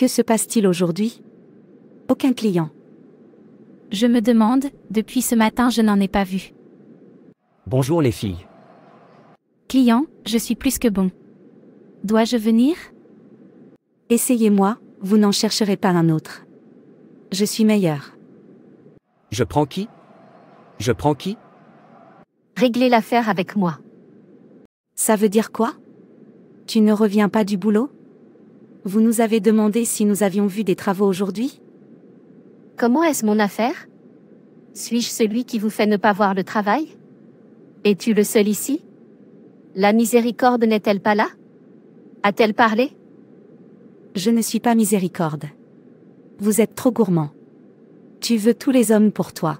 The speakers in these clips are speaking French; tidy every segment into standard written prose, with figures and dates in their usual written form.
Que se passe-t-il aujourd'hui? Aucun client. Je me demande, depuis ce matin je n'en ai pas vu. Bonjour les filles. Client, je suis plus que bon. Dois-je venir? Essayez-moi, vous n'en chercherez pas un autre. Je suis meilleur. Je prends qui? Je prends qui? Réglez l'affaire avec moi. Ça veut dire quoi? Tu ne reviens pas du boulot? Vous nous avez demandé si nous avions vu des travaux aujourd'hui? Comment est-ce mon affaire? Suis-je celui qui vous fait ne pas voir le travail? Es-tu le seul ici? La miséricorde n'est-elle pas là? A-t-elle parlé? Je ne suis pas miséricorde. Vous êtes trop gourmand. Tu veux tous les hommes pour toi.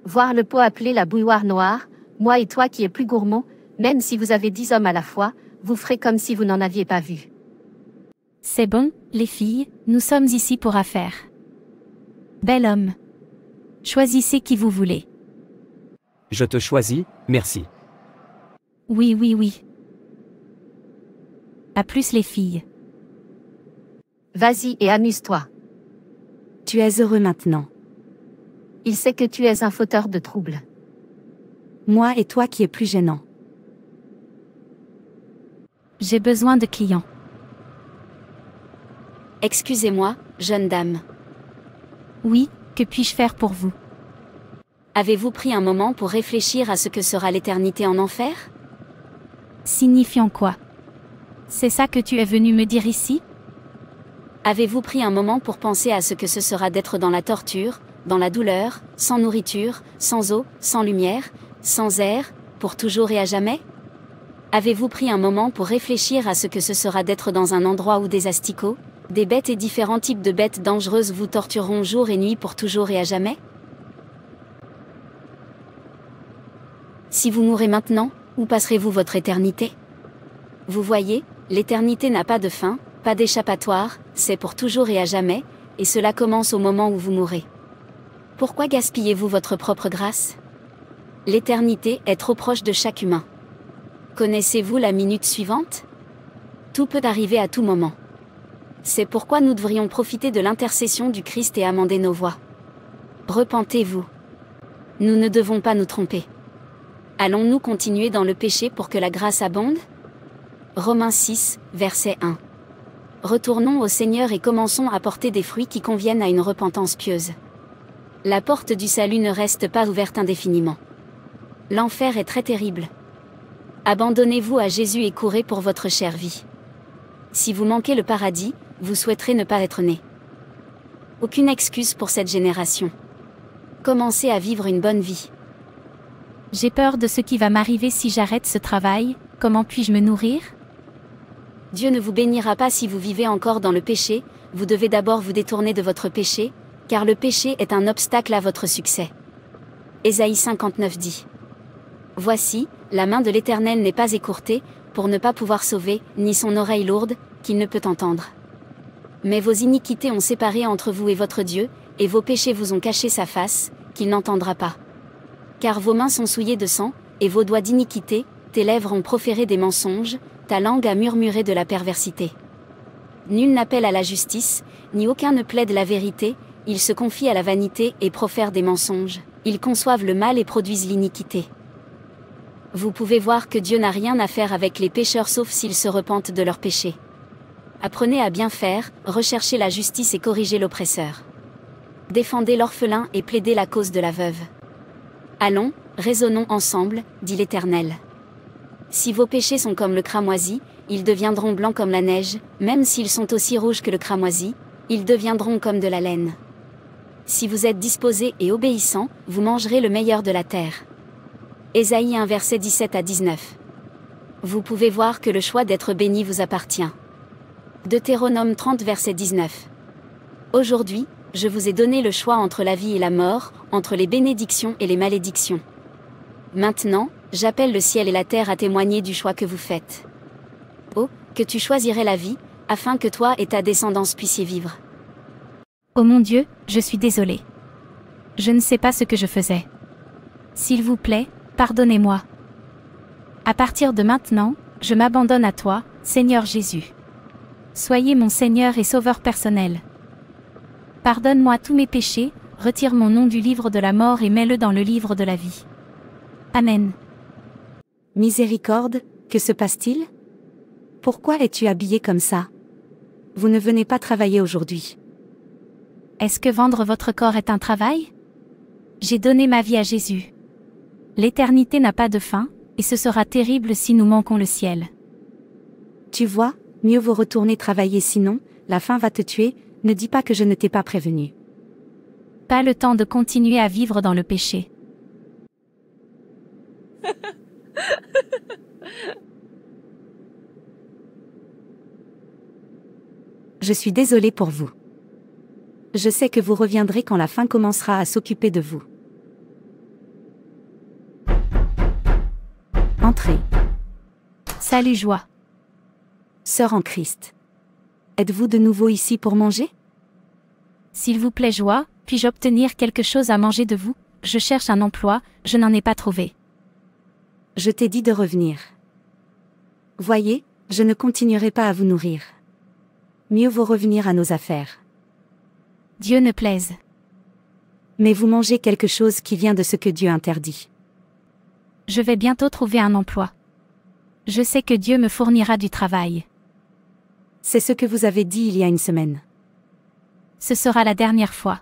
Voir le pot appelé la bouilloire noire, moi et toi qui est plus gourmand, même si vous avez 10 hommes à la fois, vous ferez comme si vous n'en aviez pas vu. C'est bon, les filles, nous sommes ici pour affaire. Bel homme. Choisissez qui vous voulez. Je te choisis, merci. Oui, oui, oui. À plus les filles. Vas-y et amuse-toi. Tu es heureux maintenant. Il sait que tu es un fauteur de troubles. Moi et toi qui est plus gênant. J'ai besoin de clients. Excusez-moi, jeune dame. Oui, que puis-je faire pour vous? Avez-vous pris un moment pour réfléchir à ce que sera l'éternité en enfer? Signifiant quoi? C'est ça que tu es venu me dire ici? Avez-vous pris un moment pour penser à ce que ce sera d'être dans la torture, dans la douleur, sans nourriture, sans eau, sans lumière, sans air, pour toujours et à jamais? Avez-vous pris un moment pour réfléchir à ce que ce sera d'être dans un endroit où des asticots, des bêtes et différents types de bêtes dangereuses vous tortureront jour et nuit pour toujours et à jamais? Si vous mourrez maintenant, où passerez-vous votre éternité? Vous voyez, l'éternité n'a pas de fin, pas d'échappatoire, c'est pour toujours et à jamais, et cela commence au moment où vous mourrez. Pourquoi gaspillez-vous votre propre grâce? L'éternité est trop proche de chaque humain. Connaissez-vous la minute suivante? Tout peut arriver à tout moment. C'est pourquoi nous devrions profiter de l'intercession du Christ et amender nos voies. Repentez-vous. Nous ne devons pas nous tromper. Allons-nous continuer dans le péché pour que la grâce abonde? Romains 6, verset 1. Retournons au Seigneur et commençons à porter des fruits qui conviennent à une repentance pieuse. La porte du salut ne reste pas ouverte indéfiniment. L'enfer est très terrible. Abandonnez-vous à Jésus et courez pour votre chère vie. Si vous manquez le paradis, vous souhaiterez ne pas être né. Aucune excuse pour cette génération. Commencez à vivre une bonne vie. J'ai peur de ce qui va m'arriver si j'arrête ce travail, comment puis-je me nourrir? Dieu ne vous bénira pas si vous vivez encore dans le péché, vous devez d'abord vous détourner de votre péché, car le péché est un obstacle à votre succès. Ésaïe 59 dit. Voici, la main de l'Éternel n'est pas écourtée, pour ne pas pouvoir sauver, ni son oreille lourde, qu'il ne peut entendre. Mais vos iniquités ont séparé entre vous et votre Dieu, et vos péchés vous ont caché sa face, qu'il n'entendra pas. Car vos mains sont souillées de sang, et vos doigts d'iniquité, tes lèvres ont proféré des mensonges, ta langue a murmuré de la perversité. Nul n'appelle à la justice, ni aucun ne plaide la vérité, ils se confient à la vanité et profèrent des mensonges, ils conçoivent le mal et produisent l'iniquité. Vous pouvez voir que Dieu n'a rien à faire avec les pécheurs sauf s'ils se repentent de leurs péchés. Apprenez à bien faire, recherchez la justice et corrigez l'oppresseur. Défendez l'orphelin et plaidez la cause de la veuve. Allons, raisonnons ensemble, dit l'Éternel. Si vos péchés sont comme le cramoisi, ils deviendront blancs comme la neige, même s'ils sont aussi rouges que le cramoisi, ils deviendront comme de la laine. Si vous êtes disposés et obéissants, vous mangerez le meilleur de la terre. Ésaïe 1 verset 17 à 19. Vous pouvez voir que le choix d'être béni vous appartient. Deutéronome 30 verset 19. Aujourd'hui, je vous ai donné le choix entre la vie et la mort, entre les bénédictions et les malédictions. Maintenant, j'appelle le ciel et la terre à témoigner du choix que vous faites. Oh, que tu choisirais la vie, afin que toi et ta descendance puissiez vivre. Oh mon Dieu, je suis désolée. Je ne sais pas ce que je faisais. S'il vous plaît, pardonnez-moi. À partir de maintenant, je m'abandonne à toi, Seigneur Jésus. Soyez mon Seigneur et Sauveur personnel. Pardonne-moi tous mes péchés, retire mon nom du livre de la mort et mets-le dans le livre de la vie. Amen. Miséricorde, que se passe-t-il? Pourquoi es-tu habillé comme ça? Vous ne venez pas travailler aujourd'hui. Est-ce que vendre votre corps est un travail? J'ai donné ma vie à Jésus. L'éternité n'a pas de fin, et ce sera terrible si nous manquons le ciel. Tu vois, mieux vaut retourner travailler sinon, la faim va te tuer, ne dis pas que je ne t'ai pas prévenu. Pas le temps de continuer à vivre dans le péché. Je suis désolée pour vous. Je sais que vous reviendrez quand la faim commencera à s'occuper de vous. Entrez. Salut Joie. Sœur en Christ. Êtes-vous de nouveau ici pour manger? S'il vous plaît Joie, puis-je obtenir quelque chose à manger de vous? Je cherche un emploi, je n'en ai pas trouvé. Je t'ai dit de revenir. Voyez, je ne continuerai pas à vous nourrir. Mieux vaut revenir à nos affaires. Dieu ne plaise. Mais vous mangez quelque chose qui vient de ce que Dieu interdit. Je vais bientôt trouver un emploi. Je sais que Dieu me fournira du travail. C'est ce que vous avez dit il y a une semaine. Ce sera la dernière fois.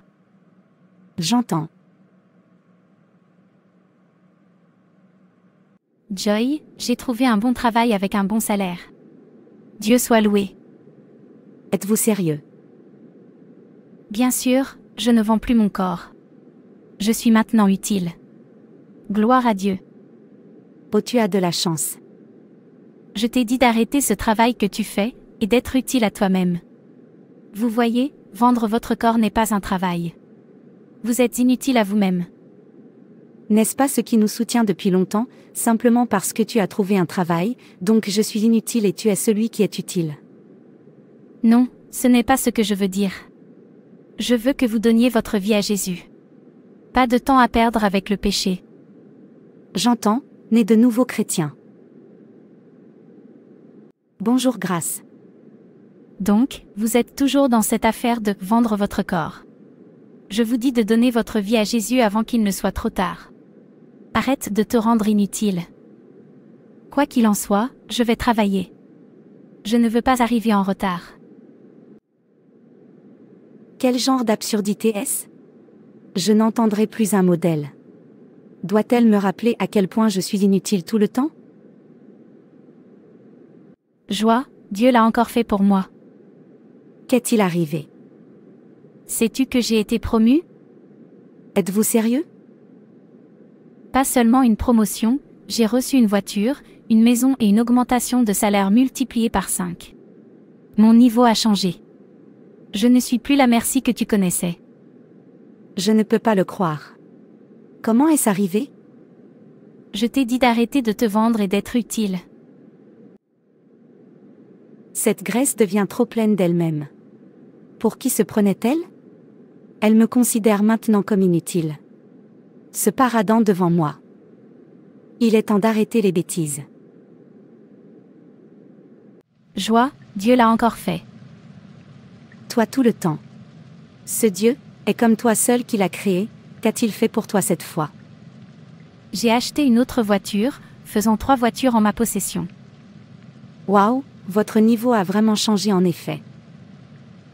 J'entends. Joy, j'ai trouvé un bon travail avec un bon salaire. Dieu soit loué. Êtes-vous sérieux? Bien sûr, je ne vends plus mon corps. Je suis maintenant utile. Gloire à Dieu. Oh, tu as de la chance. Je t'ai dit d'arrêter ce travail que tu fais, et d'être utile à toi-même. Vous voyez, vendre votre corps n'est pas un travail. Vous êtes inutile à vous-même. N'est-ce pas ce qui nous soutient depuis longtemps, simplement parce que tu as trouvé un travail, donc je suis inutile et tu es celui qui est utile? Non, ce n'est pas ce que je veux dire. Je veux que vous donniez votre vie à Jésus. Pas de temps à perdre avec le péché. J'entends, né de nouveaux chrétiens. Bonjour Grâce. Donc, vous êtes toujours dans cette affaire de vendre votre corps. Je vous dis de donner votre vie à Jésus avant qu'il ne soit trop tard. Arrête de te rendre inutile. Quoi qu'il en soit, je vais travailler. Je ne veux pas arriver en retard. Quel genre d'absurdité est-ce? Je n'entendrai plus un mot d'elle. Doit-elle me rappeler à quel point je suis inutile tout le temps? Joie, Dieu l'a encore fait pour moi. Qu'est-il arrivé? Sais-tu que j'ai été promu? Êtes-vous sérieux? Pas seulement une promotion, j'ai reçu une voiture, une maison et une augmentation de salaire multipliée par 5. Mon niveau a changé. Je ne suis plus la Merci que tu connaissais. Je ne peux pas le croire. Comment est-ce arrivé? Je t'ai dit d'arrêter de te vendre et d'être utile. Cette Grèce devient trop pleine d'elle-même. Pour qui se prenait-elle? Elle me considère maintenant comme inutile. Se paradant devant moi. Il est temps d'arrêter les bêtises. Joie, Dieu l'a encore fait. Toi tout le temps. Ce Dieu est comme toi seul qui l'a créé, qu'a-t-il fait pour toi cette fois? J'ai acheté une autre voiture, faisant 3 voitures en ma possession. Waouh, votre niveau a vraiment changé en effet.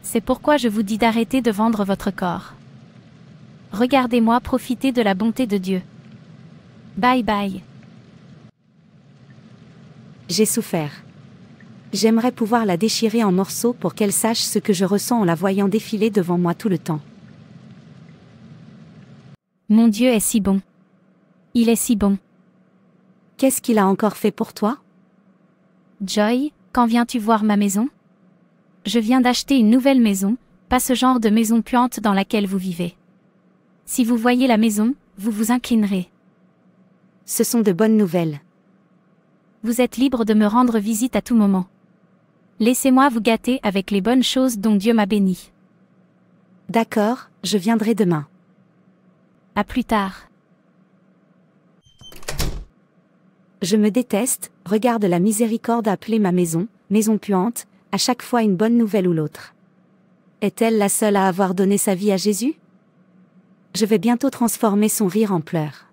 C'est pourquoi je vous dis d'arrêter de vendre votre corps. Regardez-moi profiter de la bonté de Dieu. Bye bye. J'ai souffert. J'aimerais pouvoir la déchirer en morceaux pour qu'elle sache ce que je ressens en la voyant défiler devant moi tout le temps. Mon Dieu est si bon. Il est si bon. Qu'est-ce qu'il a encore fait pour toi? Joy, quand viens-tu voir ma maison? Je viens d'acheter une nouvelle maison, pas ce genre de maison puante dans laquelle vous vivez. Si vous voyez la maison, vous vous inclinerez. Ce sont de bonnes nouvelles. Vous êtes libre de me rendre visite à tout moment. Laissez-moi vous gâter avec les bonnes choses dont Dieu m'a béni. D'accord, je viendrai demain. À plus tard. Je me déteste, regarde la miséricorde appeler ma maison, maison puante, à chaque fois une bonne nouvelle ou l'autre. Est-elle la seule à avoir donné sa vie à Jésus? Je vais bientôt transformer son rire en pleurs.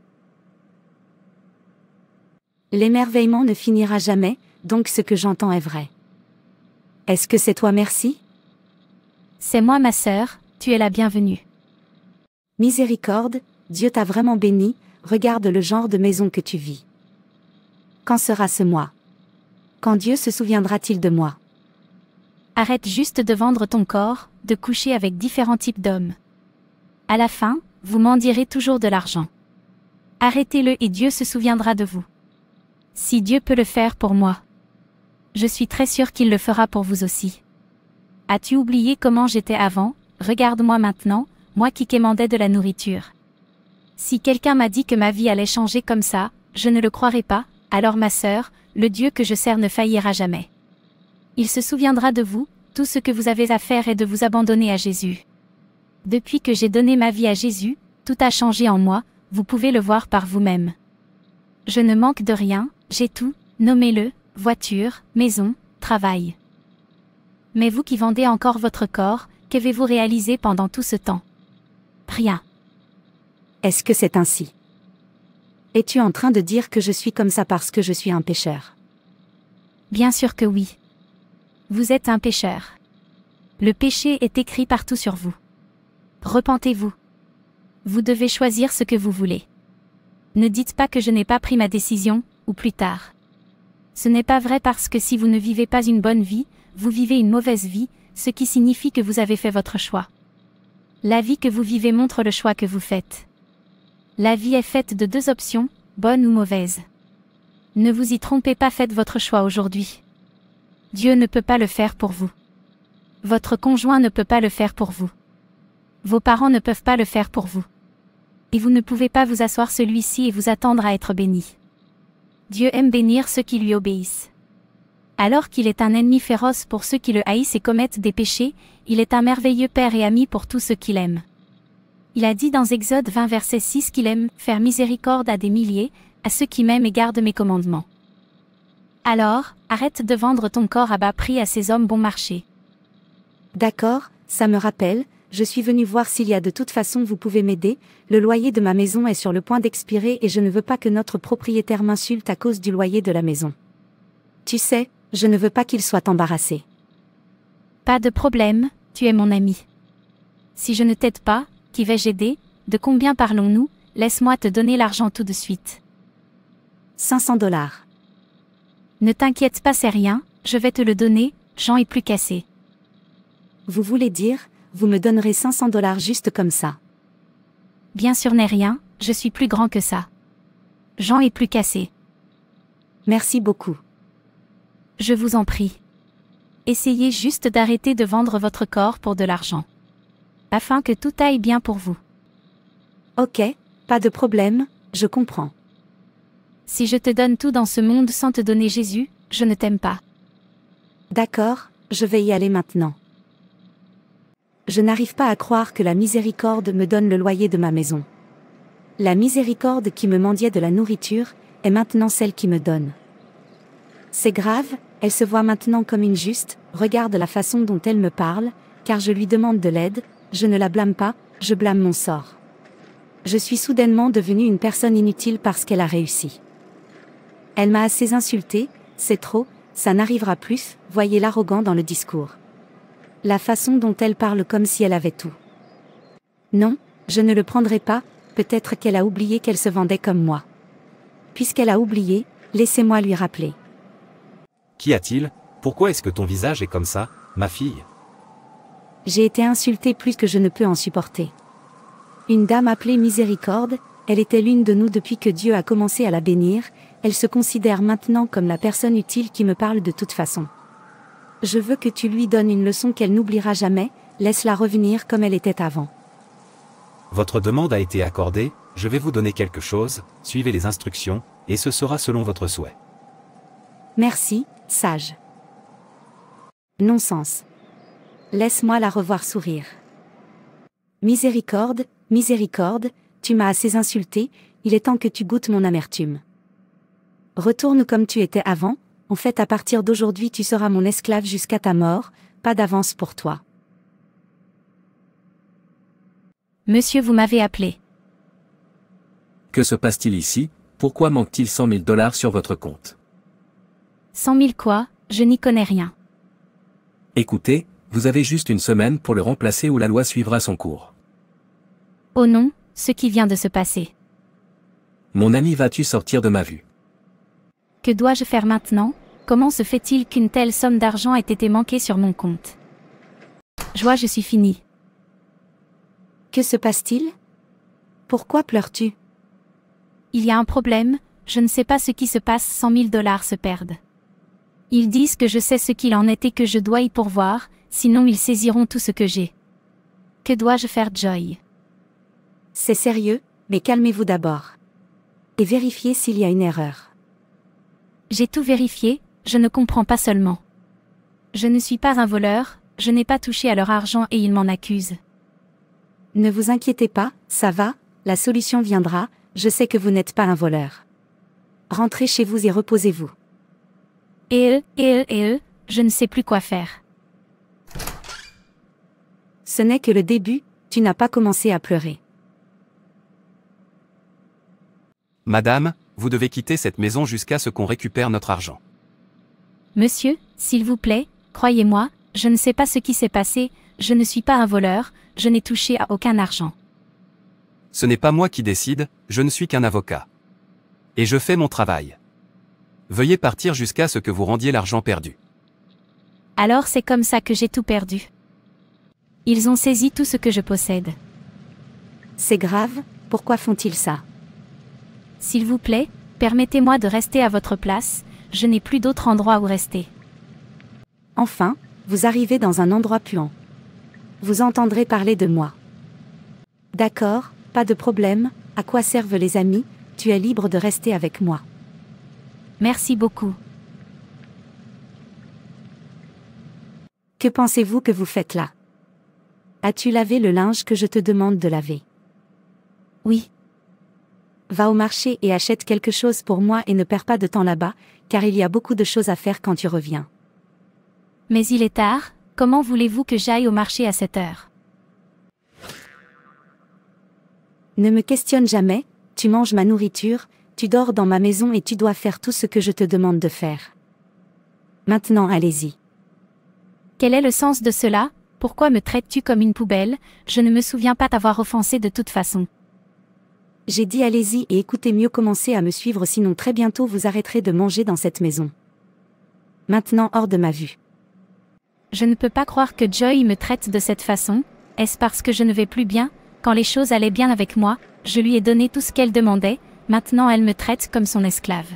L'émerveillement ne finira jamais, donc ce que j'entends est vrai. Est-ce que c'est toi, merci? C'est moi ma sœur, tu es la bienvenue. Miséricorde, Dieu t'a vraiment béni, regarde le genre de maison que tu vis. Quand sera ce mois? Quand Dieu se souviendra-t-il de moi? Arrête juste de vendre ton corps, de coucher avec différents types d'hommes. À la fin, vous mendirez toujours de l'argent. Arrêtez-le et Dieu se souviendra de vous. Si Dieu peut le faire pour moi, je suis très sûre qu'il le fera pour vous aussi. As-tu oublié comment j'étais avant? Regarde-moi maintenant, moi qui quémandais de la nourriture. Si quelqu'un m'a dit que ma vie allait changer comme ça, je ne le croirais pas, alors ma sœur, le Dieu que je sers ne faillira jamais. Il se souviendra de vous, tout ce que vous avez à faire est de vous abandonner à Jésus. Depuis que j'ai donné ma vie à Jésus, tout a changé en moi, vous pouvez le voir par vous-même. Je ne manque de rien, j'ai tout, nommez-le, voiture, maison, travail. Mais vous qui vendez encore votre corps, qu'avez-vous réalisé pendant tout ce temps? Rien. Est-ce que c'est ainsi? Es-tu en train de dire que je suis comme ça parce que je suis un pécheur? Bien sûr que oui. Vous êtes un pécheur. Le péché est écrit partout sur vous. Repentez-vous. Vous devez choisir ce que vous voulez. Ne dites pas que je n'ai pas pris ma décision, ou plus tard. Ce n'est pas vrai parce que si vous ne vivez pas une bonne vie, vous vivez une mauvaise vie, ce qui signifie que vous avez fait votre choix. La vie que vous vivez montre le choix que vous faites. La vie est faite de deux options, bonne ou mauvaise. Ne vous y trompez pas, faites votre choix aujourd'hui. Dieu ne peut pas le faire pour vous. Votre conjoint ne peut pas le faire pour vous. Vos parents ne peuvent pas le faire pour vous. Et vous ne pouvez pas vous asseoir celui-ci et vous attendre à être béni. Dieu aime bénir ceux qui lui obéissent. Alors qu'il est un ennemi féroce pour ceux qui le haïssent et commettent des péchés, il est un merveilleux père et ami pour tous ceux qu'il aime. Il a dit dans Exode 20 verset 6 qu'il aime faire miséricorde à des milliers, à ceux qui m'aiment et gardent mes commandements. Alors, arrête de vendre ton corps à bas prix à ces hommes bon marché. D'accord, ça me rappelle, je suis venu voir s'il y a de toute façon vous pouvez m'aider, le loyer de ma maison est sur le point d'expirer et je ne veux pas que notre propriétaire m'insulte à cause du loyer de la maison. Tu sais, je ne veux pas qu'il soit embarrassé. Pas de problème, tu es mon ami. Si je ne t'aide pas, qui vais-je aider? De combien parlons-nous? Laisse-moi te donner l'argent tout de suite. 500$. Ne t'inquiète pas, c'est rien, je vais te le donner, Jean est plus cassé. Vous voulez dire, vous me donnerez 500$ juste comme ça? Bien sûr n'est rien, je suis plus grand que ça. Jean est plus cassé. Merci beaucoup. Je vous en prie. Essayez juste d'arrêter de vendre votre corps pour de l'argent. Afin que tout aille bien pour vous. Ok, pas de problème, je comprends. Si je te donne tout dans ce monde sans te donner Jésus, je ne t'aime pas. D'accord, je vais y aller maintenant. Je n'arrive pas à croire que la miséricorde me donne le loyer de ma maison. La miséricorde qui me mendiait de la nourriture, est maintenant celle qui me donne. C'est grave, elle se voit maintenant comme une juste, regarde la façon dont elle me parle, car je lui demande de l'aide, je ne la blâme pas, je blâme mon sort. Je suis soudainement devenue une personne inutile parce qu'elle a réussi. Elle m'a assez insultée, c'est trop, ça n'arrivera plus, voyez l'arrogant dans le discours. La façon dont elle parle comme si elle avait tout. Non, je ne le prendrai pas, peut-être qu'elle a oublié qu'elle se vendait comme moi. Puisqu'elle a oublié, laissez-moi lui rappeler. Qu'y a-t-il? Pourquoi est-ce que ton visage est comme ça, ma fille? J'ai été insultée plus que je ne peux en supporter. Une dame appelée Miséricorde, elle était l'une de nous depuis que Dieu a commencé à la bénir, elle se considère maintenant comme la personne utile qui me parle de toute façon. Je veux que tu lui donnes une leçon qu'elle n'oubliera jamais, laisse-la revenir comme elle était avant. Votre demande a été accordée, je vais vous donner quelque chose, suivez les instructions, et ce sera selon votre souhait. Merci, sage. Non-sens. Laisse-moi la revoir sourire. Miséricorde, miséricorde, tu m'as assez insulté, il est temps que tu goûtes mon amertume. Retourne comme tu étais avant, En fait, à partir d'aujourd'hui tu seras mon esclave jusqu'à ta mort, pas d'avance pour toi. Monsieur, vous m'avez appelé. Que se passe-t-il ici? Pourquoi manque-t-il 100 000 dollars sur votre compte? 100 000 quoi? Je n'y connais rien. Écoutez, vous avez juste une semaine pour le remplacer ou la loi suivra son cours. Oh non, ce qui vient de se passer. Mon ami, vas-tu sortir de ma vue? Que dois-je faire maintenant? Comment se fait-il qu'une telle somme d'argent ait été manquée sur mon compte? Joie, je suis fini. Que se passe-t-il? Pourquoi pleures-tu? Il y a un problème, je ne sais pas ce qui se passe, 100 000 dollars se perdent. Ils disent que je sais ce qu'il en est et que je dois y pourvoir, sinon ils saisiront tout ce que j'ai. Que dois-je faire, Joy? C'est sérieux, mais calmez-vous d'abord. Et vérifiez s'il y a une erreur. J'ai tout vérifié, je ne comprends pas seulement. Je ne suis pas un voleur, je n'ai pas touché à leur argent et ils m'en accusent. Ne vous inquiétez pas, ça va, la solution viendra, je sais que vous n'êtes pas un voleur. Rentrez chez vous et reposez-vous. Je ne sais plus quoi faire. Ce n'est que le début, tu n'as pas commencé à pleurer. Madame, vous devez quitter cette maison jusqu'à ce qu'on récupère notre argent. Monsieur, s'il vous plaît, croyez-moi, je ne sais pas ce qui s'est passé, je ne suis pas un voleur, je n'ai touché à aucun argent. Ce n'est pas moi qui décide, je ne suis qu'un avocat. Et je fais mon travail. Veuillez partir jusqu'à ce que vous rendiez l'argent perdu. Alors c'est comme ça que j'ai tout perdu. Ils ont saisi tout ce que je possède. C'est grave, pourquoi font-ils ça? S'il vous plaît, permettez-moi de rester à votre place, je n'ai plus d'autre endroit où rester. Enfin, vous arrivez dans un endroit puant. Vous entendrez parler de moi. D'accord, pas de problème, à quoi servent les amis, tu es libre de rester avec moi. Merci beaucoup. Que pensez-vous que vous faites là? As-tu lavé le linge que je te demande de laver? Oui. Va au marché et achète quelque chose pour moi et ne perds pas de temps là-bas, car il y a beaucoup de choses à faire quand tu reviens. Mais il est tard, comment voulez-vous que j'aille au marché à cette heure? Ne me questionne jamais, tu manges ma nourriture, tu dors dans ma maison et tu dois faire tout ce que je te demande de faire. Maintenant allez-y. Quel est le sens de cela? Pourquoi me traites-tu comme une poubelle? Je ne me souviens pas t'avoir offensé de toute façon. J'ai dit allez-y et écoutez mieux, commencez à me suivre sinon très bientôt vous arrêterez de manger dans cette maison. Maintenant hors de ma vue. Je ne peux pas croire que Joy me traite de cette façon, est-ce parce que je ne vais plus bien? Quand les choses allaient bien avec moi, je lui ai donné tout ce qu'elle demandait, maintenant elle me traite comme son esclave.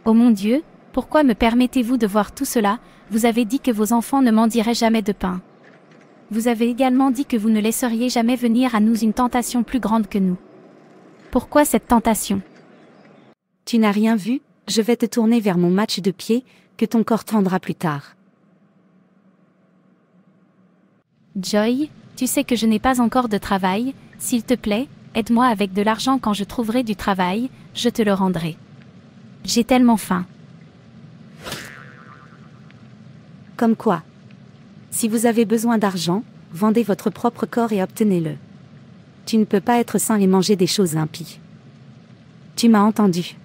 Oh mon Dieu, pourquoi me permettez-vous de voir tout cela? Vous avez dit que vos enfants ne mendiraient jamais de pain. Vous avez également dit que vous ne laisseriez jamais venir à nous une tentation plus grande que nous. Pourquoi cette tentation? Tu n'as rien vu, je vais te tourner vers mon match de pied, que ton corps tendra plus tard. Joy, tu sais que je n'ai pas encore de travail, s'il te plaît, aide-moi avec de l'argent quand je trouverai du travail, je te le rendrai. J'ai tellement faim. Comme quoi? Si vous avez besoin d'argent, vendez votre propre corps et obtenez-le. Tu ne peux pas être sain et manger des choses impies. Tu m'as entendu.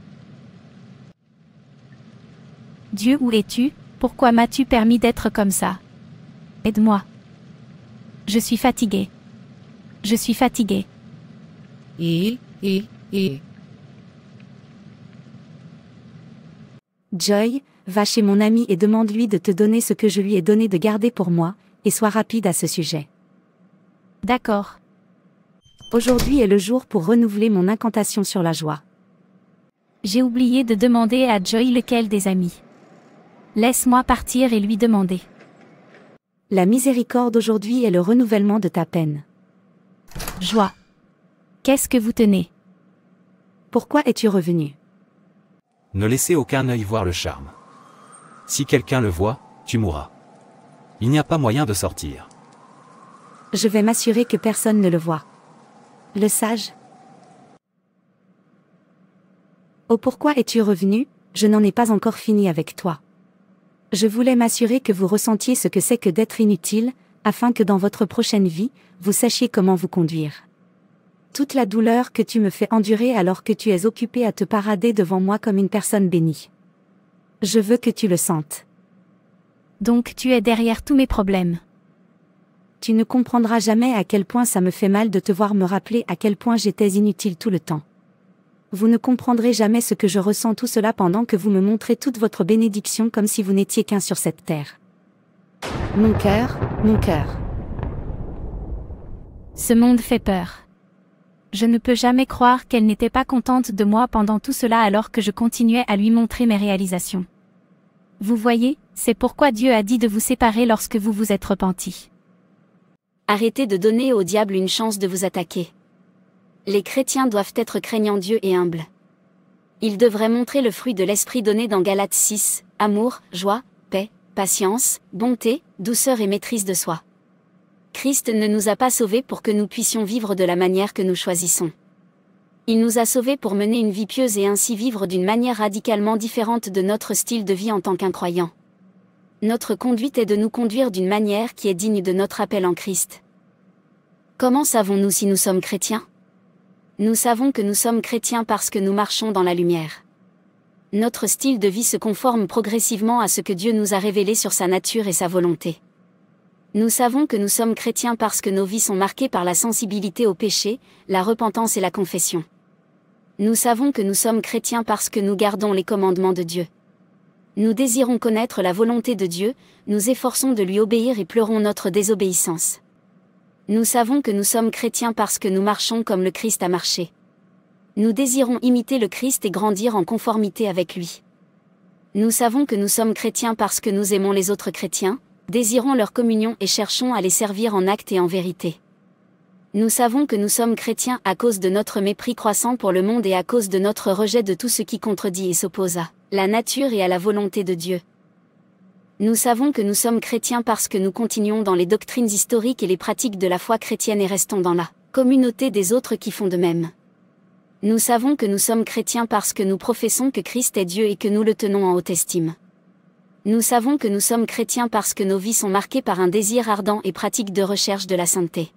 Dieu, où es-tu? Pourquoi m'as-tu permis d'être comme ça? Aide-moi. Je suis fatiguée. Je suis fatiguée. Joy, va chez mon ami et demande-lui de te donner ce que je lui ai donné de garder pour moi, et sois rapide à ce sujet. D'accord. Aujourd'hui est le jour pour renouveler mon incantation sur la joie. J'ai oublié de demander à Joy lequel des amis. Laisse-moi partir et lui demander. La miséricorde aujourd'hui est le renouvellement de ta peine. Joie. Qu'est-ce que vous tenez? Pourquoi es-tu revenu? Ne laissez aucun œil voir le charme. Si quelqu'un le voit, tu mourras. Il n'y a pas moyen de sortir. Je vais m'assurer que personne ne le voit. Le sage. Oh, pourquoi es-tu revenu? Je n'en ai pas encore fini avec toi. Je voulais m'assurer que vous ressentiez ce que c'est que d'être inutile, afin que dans votre prochaine vie, vous sachiez comment vous conduire. Toute la douleur que tu me fais endurer alors que tu es occupé à te parader devant moi comme une personne bénie. Je veux que tu le sentes. Donc tu es derrière tous mes problèmes. Tu ne comprendras jamais à quel point ça me fait mal de te voir me rappeler à quel point j'étais inutile tout le temps. Vous ne comprendrez jamais ce que je ressens tout cela pendant que vous me montrez toute votre bénédiction comme si vous n'étiez qu'un sur cette terre. Mon cœur, mon cœur. Ce monde fait peur. Je ne peux jamais croire qu'elle n'était pas contente de moi pendant tout cela alors que je continuais à lui montrer mes réalisations. Vous voyez, c'est pourquoi Dieu a dit de vous séparer lorsque vous vous êtes repenti. Arrêtez de donner au diable une chance de vous attaquer. Les chrétiens doivent être craignants Dieu et humbles. Ils devraient montrer le fruit de l'esprit donné dans Galates 6, amour, joie, paix, patience, bonté, douceur et maîtrise de soi. Christ ne nous a pas sauvés pour que nous puissions vivre de la manière que nous choisissons. Il nous a sauvés pour mener une vie pieuse et ainsi vivre d'une manière radicalement différente de notre style de vie en tant qu'incroyants. Notre conduite est de nous conduire d'une manière qui est digne de notre appel en Christ. Comment savons-nous si nous sommes chrétiens ? Nous savons que nous sommes chrétiens parce que nous marchons dans la lumière. Notre style de vie se conforme progressivement à ce que Dieu nous a révélé sur sa nature et sa volonté. Nous savons que nous sommes chrétiens parce que nos vies sont marquées par la sensibilité au péché, la repentance et la confession. Nous savons que nous sommes chrétiens parce que nous gardons les commandements de Dieu. Nous désirons connaître la volonté de Dieu, nous efforçons de lui obéir et pleurons notre désobéissance. Nous savons que nous sommes chrétiens parce que nous marchons comme le Christ a marché. Nous désirons imiter le Christ et grandir en conformité avec lui. Nous savons que nous sommes chrétiens parce que nous aimons les autres chrétiens, désirons leur communion et cherchons à les servir en acte et en vérité. Nous savons que nous sommes chrétiens à cause de notre mépris croissant pour le monde et à cause de notre rejet de tout ce qui contredit et s'oppose à la nature et à la volonté de Dieu. Nous savons que nous sommes chrétiens parce que nous continuons dans les doctrines historiques et les pratiques de la foi chrétienne et restons dans la communauté des autres qui font de même. Nous savons que nous sommes chrétiens parce que nous professons que Christ est Dieu et que nous le tenons en haute estime. Nous savons que nous sommes chrétiens parce que nos vies sont marquées par un désir ardent et pratique de recherche de la sainteté.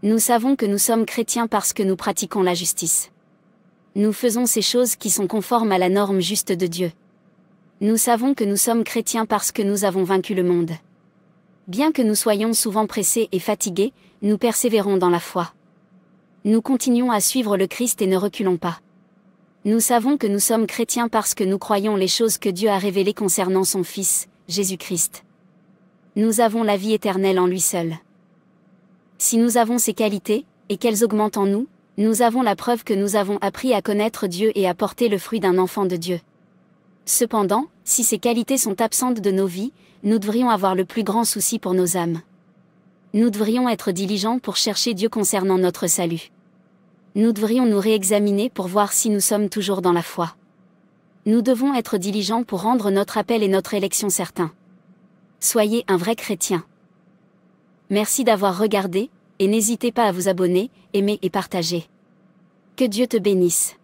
Nous savons que nous sommes chrétiens parce que nous pratiquons la justice. Nous faisons ces choses qui sont conformes à la norme juste de Dieu. Nous savons que nous sommes chrétiens parce que nous avons vaincu le monde. Bien que nous soyons souvent pressés et fatigués, nous persévérons dans la foi. Nous continuons à suivre le Christ et ne reculons pas. Nous savons que nous sommes chrétiens parce que nous croyons les choses que Dieu a révélées concernant son Fils, Jésus-Christ. Nous avons la vie éternelle en lui seul. Si nous avons ces qualités, et qu'elles augmentent en nous, nous avons la preuve que nous avons appris à connaître Dieu et à porter le fruit d'un enfant de Dieu. Cependant, si ces qualités sont absentes de nos vies, nous devrions avoir le plus grand souci pour nos âmes. Nous devrions être diligents pour chercher Dieu concernant notre salut. Nous devrions nous réexaminer pour voir si nous sommes toujours dans la foi. Nous devons être diligents pour rendre notre appel et notre élection certains. Soyez un vrai chrétien. Merci d'avoir regardé, et n'hésitez pas à vous abonner, aimer et partager. Que Dieu te bénisse.